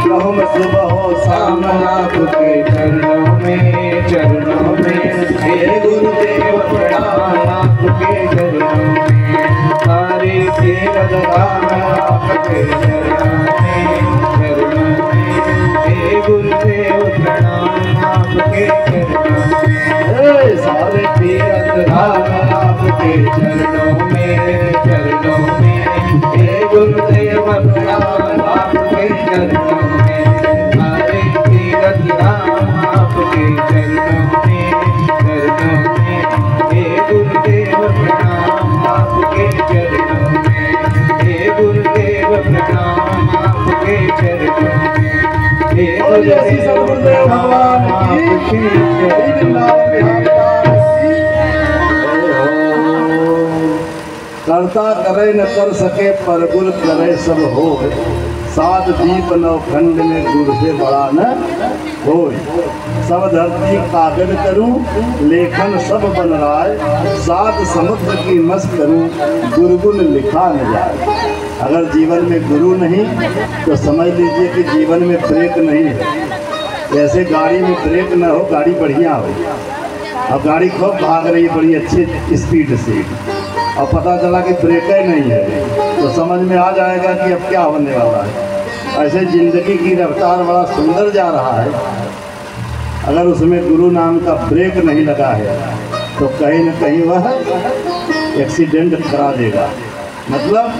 प्रभु में सुबह हो शाम आपके चरणों में। चरणों में हे गुरुदेव प्रणाम आपके चरणों में, सारे तीर्थ धाम आपके चरणों में। चरणों में हे गुरुदेव प्रणाम आपके चरणों में, सारे तीर्थ धाम आपके चरणों में। चरणों में हे गुरुदेव प्रणाम आपके चरणों में, सारे तीर्थ धाम आपके चरणों में। चरणों में हे गुरुदेव प्रणाम आपके चरणों में। हे गुरुदेव प्रणाम आपके चरणों में। हे गुरुदेव भगवान आपके चरणों में। करता करे न कर सके पर गुर करे सब हो। सात दीप नौ खंड में गुरु से बड़ा न हो। सब धरती कागज करूं लेखन सब बन राय। सात समुद्र की मस्त करूं गुरु गुण लिखा न जाए। अगर जीवन में गुरु नहीं तो समझ लीजिए कि जीवन में ब्रेक नहीं है। जैसे गाड़ी में ब्रेक न हो, गाड़ी बढ़िया हो। अब गाड़ी खूब भाग रही है बड़ी अच्छी स्पीड से, और पता चला कि ब्रेक ही नहीं है, तो समझ में आ जाएगा कि अब क्या होने वाला है। ऐसे जिंदगी की रफ्तार बड़ा सुंदर जा रहा है, अगर उसमें गुरु नाम का ब्रेक नहीं लगा है तो कहीं न कहीं वह एक्सीडेंट करा देगा। मतलब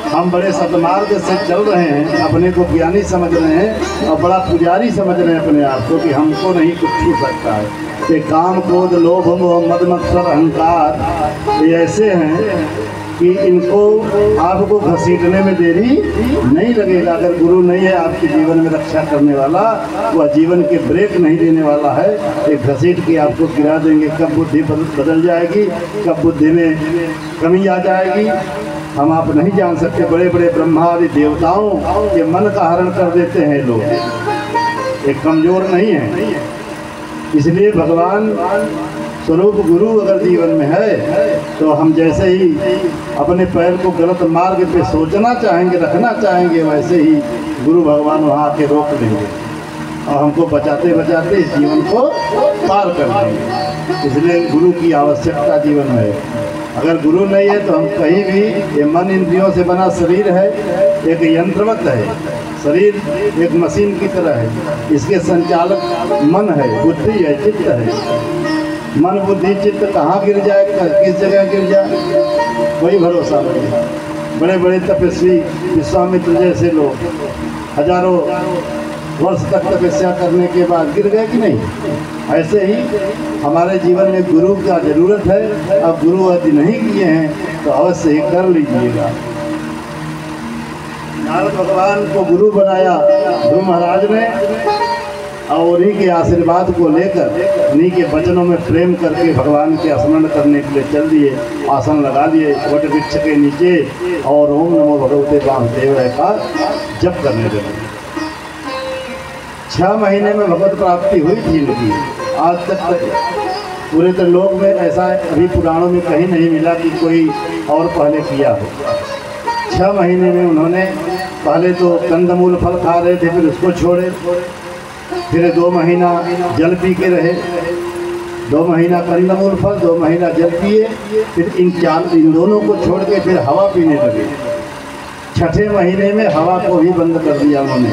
हम बड़े सदमार्ग से चल रहे हैं, अपने को ज्ञानी समझ रहे हैं और बड़ा पुजारी समझ रहे हैं अपने आप को कि हमको नहीं कुछ छू सकता है। ये काम क्रोध लोभ मोह मद मत्सर अहंकार ये ऐसे हैं कि इनको आपको घसीटने में देरी नहीं लगेगा। अगर गुरु नहीं है आपके जीवन में रक्षा करने वाला, वह जीवन के ब्रेक नहीं देने वाला है, एक घसीट के आपको गिरा देंगे। कब बुद्धि बदल जाएगी, कब बुद्धि में कमी आ जाएगी, हम आप नहीं जान सकते। बड़े बड़े ब्रह्मा आदि देवताओं के मन का हरण कर देते हैं लोग, एक कमजोर नहीं है। इसलिए भगवान स्वरूप गुरु अगर जीवन में है तो हम जैसे ही अपने पैर को गलत मार्ग पे सोचना चाहेंगे, रखना चाहेंगे, वैसे ही गुरु भगवान वहाँ आके रोक देंगे और हमको बचाते बचाते इस जीवन को पार कर देंगे। इसलिए गुरु की आवश्यकता जीवन में है। अगर गुरु नहीं है तो हम कहीं भी, ये मन इंद्रियों से बना शरीर है, एक यंत्रवत है। शरीर एक मशीन की तरह है, इसके संचालक मन है, बुद्धि है, चित्त है। मन बुद्धि चित्त कहाँ गिर जाए, किस जगह गिर जाए, कोई भरोसा नहीं है। बड़े बड़े तपस्वी विश्वामित्र जैसे लोग हजारों वर्ष तक तपस्या करने के बाद गिर गए कि नहीं? ऐसे ही हमारे जीवन में गुरु का ज़रूरत है। अब गुरु यदि नहीं किए हैं तो अवश्य ही कर लीजिएगा। नारद भगवान को गुरु बनाया ध्रुव महाराज ने, और उन्हीं के आशीर्वाद को लेकर उन्हीं के वचनों में प्रेम करके भगवान के स्मरण करने के लिए चल दिए। आसन लगा दिए वट वृक्ष के नीचे और ओम नमो भगवते वासुदेव का जप करने लगे। 6 महीने में भगवत प्राप्ति हुई थी इनकी। आज तक पूरे त्रिलोक में ऐसा अभी पुराणों में कहीं नहीं मिला कि कोई और पहले किया हो। 6 महीने में उन्होंने पहले तो कंदमूल फल खा रहे थे, फिर उसको छोड़े, फिर 2 महीना जल पी के रहे, 2 महीना कंदमूल फल, 2 महीना जल पिए, फिर इन दोनों को छोड़ के फिर हवा पीने लगे। 6ठे महीने में हवा को भी बंद कर दिया उन्होंने।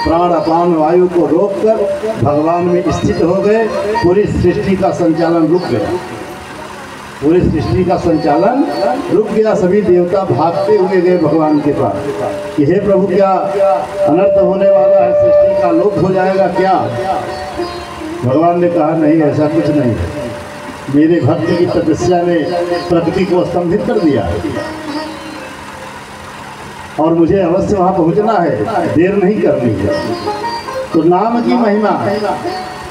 प्राण अपान वायु को रोककर भगवान में स्थित हो गए। पूरी सृष्टि का संचालन रुक गया, पूरी सृष्टि का संचालन रुक गया। सभी देवता भागते हुए गए भगवान के पास कि हे प्रभु, क्या अनर्थ होने वाला है, सृष्टि का लोप हो जाएगा क्या? भगवान ने कहा नहीं, ऐसा कुछ नहीं है। मेरे भक्त की तपस्या ने प्रकृति को स्तंभित कर दिया है और मुझे अवश्य वहाँ पहुँचना है, देर नहीं करनी है। तो नाम की महिमा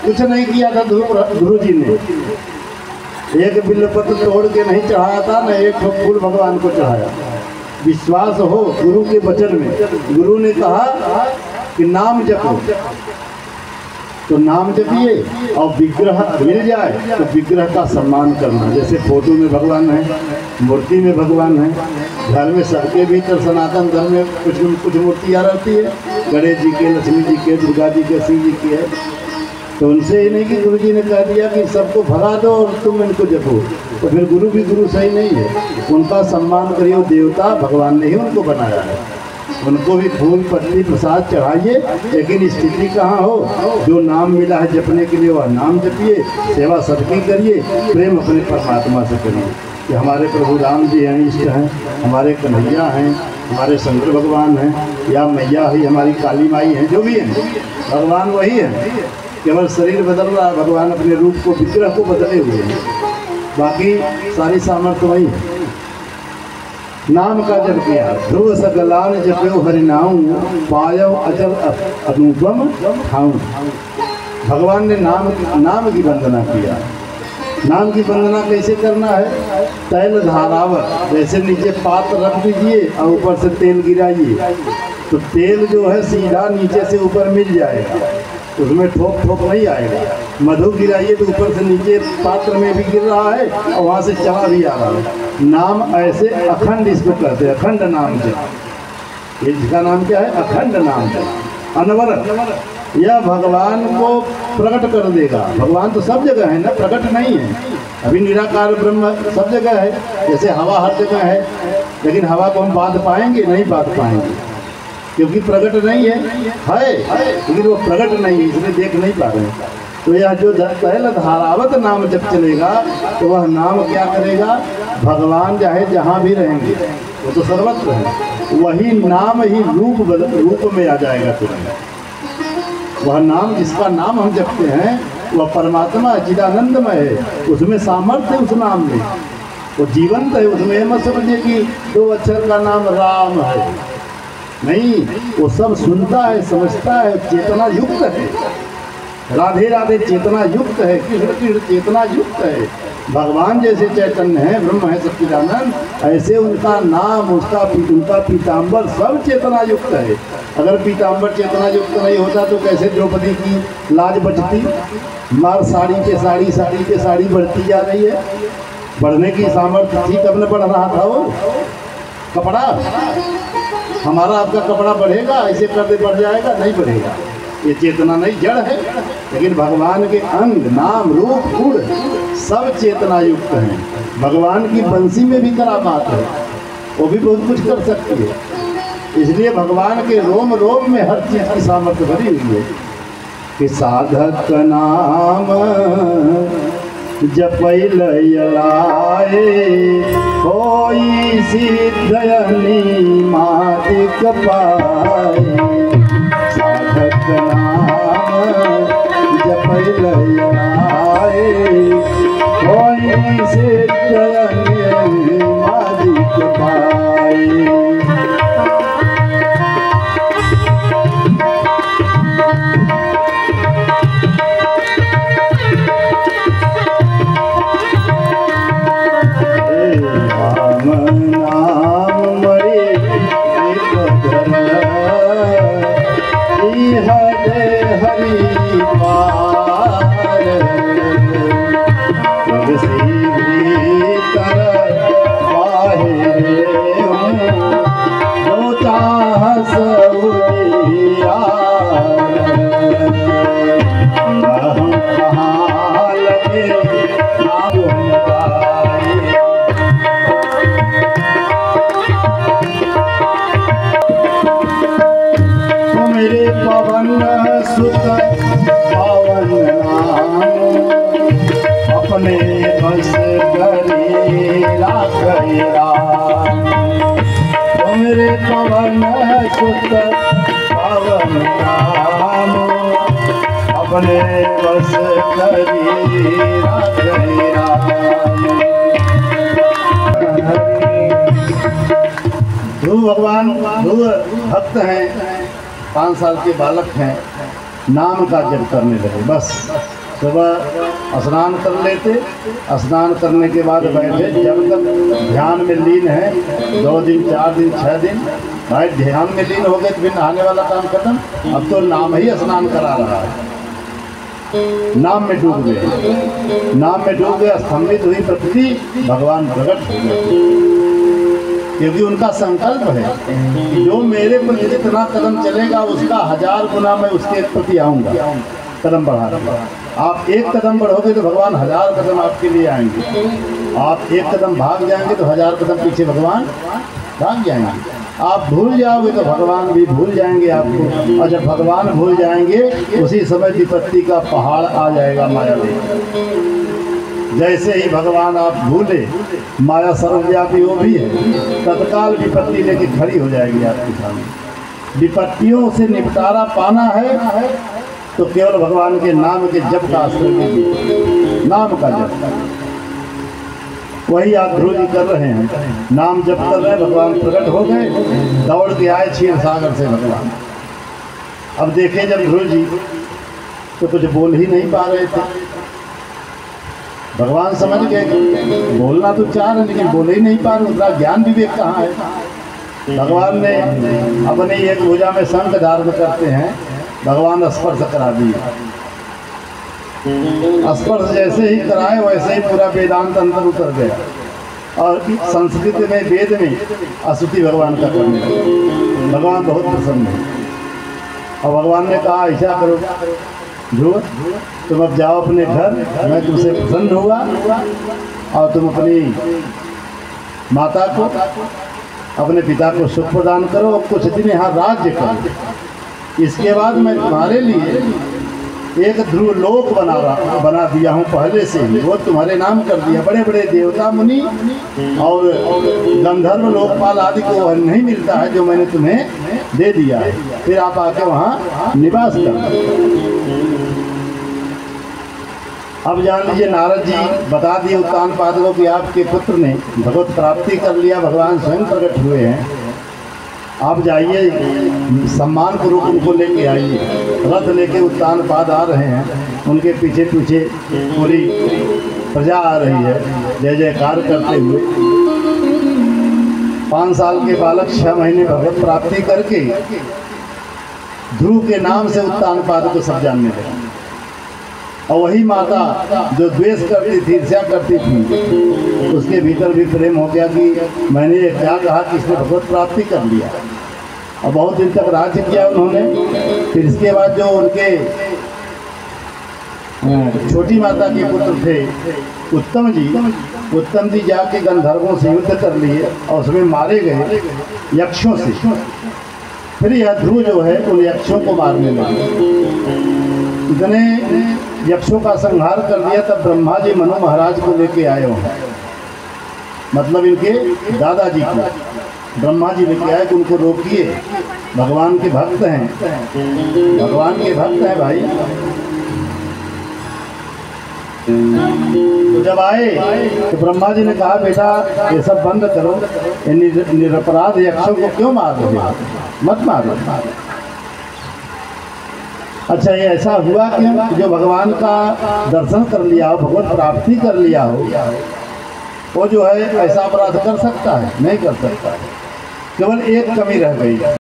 कुछ नहीं किया था ध्रुव जी ने। एक बिल्वपत्र तोड़ के नहीं चढ़ाया था, न एक फूल भगवान को चढ़ाया। विश्वास हो गुरु के वचन में। गुरु ने कहा कि नाम जपो, तो नाम जपिए, और विग्रह मिल जाए तो विग्रह का सम्मान करना। जैसे फोटो में भगवान है, मूर्ति में भगवान है, घर में सबके भीतर सनातन धर्म में कुछ मूर्तियाँ रहती है, गणेश जी के, लक्ष्मी जी के, दुर्गा जी के, शिव जी की है। तो उनसे ही नहीं कि गुरु जी ने कह दिया कि सबको भगा दो और तुम इनको जपो, तो फिर गुरु भी गुरु सही नहीं है। उनका सम्मान करिए, देवता भगवान ने ही उनको बनाया है। उनको भी फूल पत्ती प्रसाद चढ़ाइए, लेकिन स्थिति कहाँ हो? जो नाम मिला है जपने के लिए वह नाम जपिए, सेवा सबकी करिए, प्रेम अपने परमात्मा से करिए। कि हमारे प्रभु राम जी हैं, इष्ट हैं, हमारे कन्हैया हैं, हमारे शंकर भगवान हैं, या मैया ही हमारी काली माई हैं, जो भी हैं भगवान वही हैं। केवल शरीर बदल रहा है, भगवान अपने रूप को, विग्रह को बदले हुए हैं, बाकी सारी सामर्थ्य वही है। नाम का जप किया, ध्रुव सकलान जप्यो हरिनाम, पायो अचल अनुपम ठाऊं। भगवान ने नाम की वंदना किया। नाम की वंदना कैसे करना है? तैल धारावत, जैसे नीचे पात्र रख दीजिए और ऊपर से तेल गिराइए, तो तेल जो है सीधा नीचे से ऊपर मिल जाएगा, उसमें ठोक ठोक नहीं आएगा। मधु गिराइए तो ऊपर से नीचे पात्र में भी गिर रहा है और वहाँ से चला भी आ रहा है। नाम ऐसे अखंड, इसको कहते हैं अखंड नाम जप। इसका नाम क्या है? अखंड नाम जप, अनवरत। यह भगवान को प्रकट कर देगा। भगवान तो सब जगह है ना, प्रकट नहीं है। अभी निराकार ब्रह्म सब जगह है, जैसे हवा हर जगह है, लेकिन हवा को हम बांध पाएंगे? नहीं बांध पाएंगे, क्योंकि प्रकट नहीं है, लेकिन वो प्रकट नहीं है, इसलिए देख नहीं पा रहे। तो यह जो तैल धारावत नाम जब चलेगा तो वह नाम क्या करेगा? भगवान चाहे जहाँ भी रहेंगे, वो तो सर्वत्र है, वही नाम ही रूप में आ जाएगा तुरंत। वह नाम, जिसका नाम हम जपते हैं, वह परमात्मा चिदानंदमय है, उसमें सामर्थ्य है, उस नाम में वो जीवंत है। उसमें मत समझिए कि 2 अक्षर का नाम राम है, नहीं, वो सब सुनता है, समझता है, चेतना युक्त है। राधे राधे चेतना युक्त है, कृष्ण कृष्ण चेतना युक्त है। भगवान जैसे चैतन्य है, ब्रह्म है सच्चिदानंद, ऐसे उनका नाम, उनका पीताम्बर सब चेतना युक्त है। अगर पीताम्बर चेतना युक्त नहीं होता तो कैसे द्रौपदी की लाज बचती? मार साड़ी पे साड़ी बढ़ती जा रही है। बढ़ने की सामर्थ्य थी तब न बढ़ रहा था वो कपड़ा। हमारा आपका कपड़ा बढ़ेगा, ऐसे करते बढ़ जाएगा? नहीं बढ़ेगा। ये चेतना नहीं, जड़ है। लेकिन भगवान के अंग, नाम, रूप, गुण सब चेतना युक्त हैं। भगवान की बंसी में भी करामात है, वो भी बहुत कुछ कर सकती है। इसलिए भगवान के रोम रोम में हर चीज़ की सामर्थ्य भरी हुई है। कि साधक नाम जपैल लाए, कोई सिद्धयनी मातिक पाए। साधक नाम जपै लय कोई से चरण मालिक पाए। अपने बस करी राखैरा मेरे पवन सुत पावन राम अपने बस करी राखैरा। ध्रुव भगवान ध्रुव भक्त हैं, 5 साल के बालक हैं, नाम का जप करने लगे। बस सुबह स्नान कर लेते, स्नान करने के बाद बैठे, जब तक ध्यान में लीन है 2 दिन 4 दिन 6 दिन भाई ध्यान में लीन हो गए तो फिर नहाने वाला काम खत्म। अब तो नाम ही स्नान करा रहा है, नाम में डूब गए, नाम में डूब गए, स्तंभित हुई प्रकृति, भगवान प्रकट हो गए। क्योंकि उनका संकल्प है जो मेरे प्रति जितना कदम चलेगा उसका 1000 गुना मैं उसके प्रति आऊँगा, कदम बढ़ा। आप 1 कदम बढ़ोगे तो भगवान 1000 कदम आपके लिए आएंगे। आप 1 कदम भाग जाएंगे तो 1000 कदम पीछे भगवान भाग जाएंगे। आप भूल जाओगे तो भगवान भी भूल जाएंगे आपको, और जब भगवान भूल जाएंगे उसी समय विपत्ति का पहाड़ आ जाएगा माया में। जैसे ही भगवान आप भूले, माया सर्वव्यापी वो भी है, तत्काल विपत्ति लेके खड़ी हो जाएगी आपके सामने। विपत्तियों से निपटारा पाना है तो केवल भगवान के नाम के जप का आश्रय लीजिए, नाम का जप। वही आप ध्रुव जी कर रहे हैं, नाम जप कर रहे हैं, भगवान प्रकट हो गए, दौड़ के आए क्षीर सागर से भगवान। अब देखे जब ध्रुव जी तो कुछ बोल ही नहीं पा रहे थे। भगवान समझ गए बोलना तो चाह रहे लेकिन बोल ही नहीं पा रहे, उतना ज्ञान विवेक कहाँ है। भगवान ने अपने एक भुजा में शंख धारण करते हैं, भगवान स्पर्श करा दिए। स्पर्श जैसे ही कराए वैसे ही पूरा वेदांत अंदर उतर गया, और संस्कृत में वेद में स्तुति भगवान का करने लगे। भगवान बहुत प्रसन्न है, और भगवान ने कहा ऐसा करो ध्रुव, तुम अब जाओ अपने घर, मैं तुमसे प्रसन्न हुआ, और तुम अपनी माता को अपने पिता को सुख प्रदान करो, और कुछ दिन यहाँ राज्य करो। इसके बाद मैं तुम्हारे लिए एक ध्रुव लोक बना दिया हूँ पहले से ही, वो तुम्हारे नाम कर दिया। बड़े बड़े देवता मुनि और गंधर्व लोकपाल आदि को नहीं मिलता है जो मैंने तुम्हें दे दिया है, फिर आप आके वहाँ निवास कर। अब जान लीजिए नारद जी बता दिए उत्तानपाद को कि आपके पुत्र ने भगवत प्राप्ति कर लिया, भगवान स्वयं प्रकट हुए हैं। आप जाइए सम्मान पूर्वक उनको लेके आइए। रथ लेके उत्तानपाद आ रहे हैं, उनके पीछे पीछे पूरी प्रजा आ रही है जय जयकार करते हुए। 5 साल के बालक 6 महीने भगवत प्राप्ति करके ध्रुव के नाम से उत्तानपाद को सब जानने लगे। और वही माता जो द्वेष करती थी, ईर्ष्या करती थी, उसके भीतर भी प्रेम हो गया कि मैंने ये क्या कहा कि इसने भगवत प्राप्ति कर लिया। और बहुत दिन तक राज्य किया उन्होंने। फिर इसके बाद जो उनके छोटी माता के पुत्र थे उत्तम जी जाके गंधर्वों से युद्ध कर लिए और उसमें मारे गए यक्षों से। फिर यह ध्रुव जो है उन यक्षों को मारने लगे। इतने यक्षों का संहार कर दिया, तब ब्रह्मा जी मनु महाराज को लेके आए हो, मतलब इनके दादाजी को। ब्रह्मा जी ने क्या है कि उनको रोकिए, भगवान के भक्त हैं, भगवान के भक्त हैं भाई। तो जब आए तो ब्रह्मा जी ने कहा बेटा ये सब बंद करो, निरपराध यक्षों को क्यों मार रहे हो, मत मारो। अच्छा ये ऐसा हुआ क्यों? जो भगवान का दर्शन कर लिया हो, भगवत प्राप्ति कर लिया हो, वो जो है ऐसा अपराध कर सकता है? नहीं कर सकता। केवल एक कमी रह गई।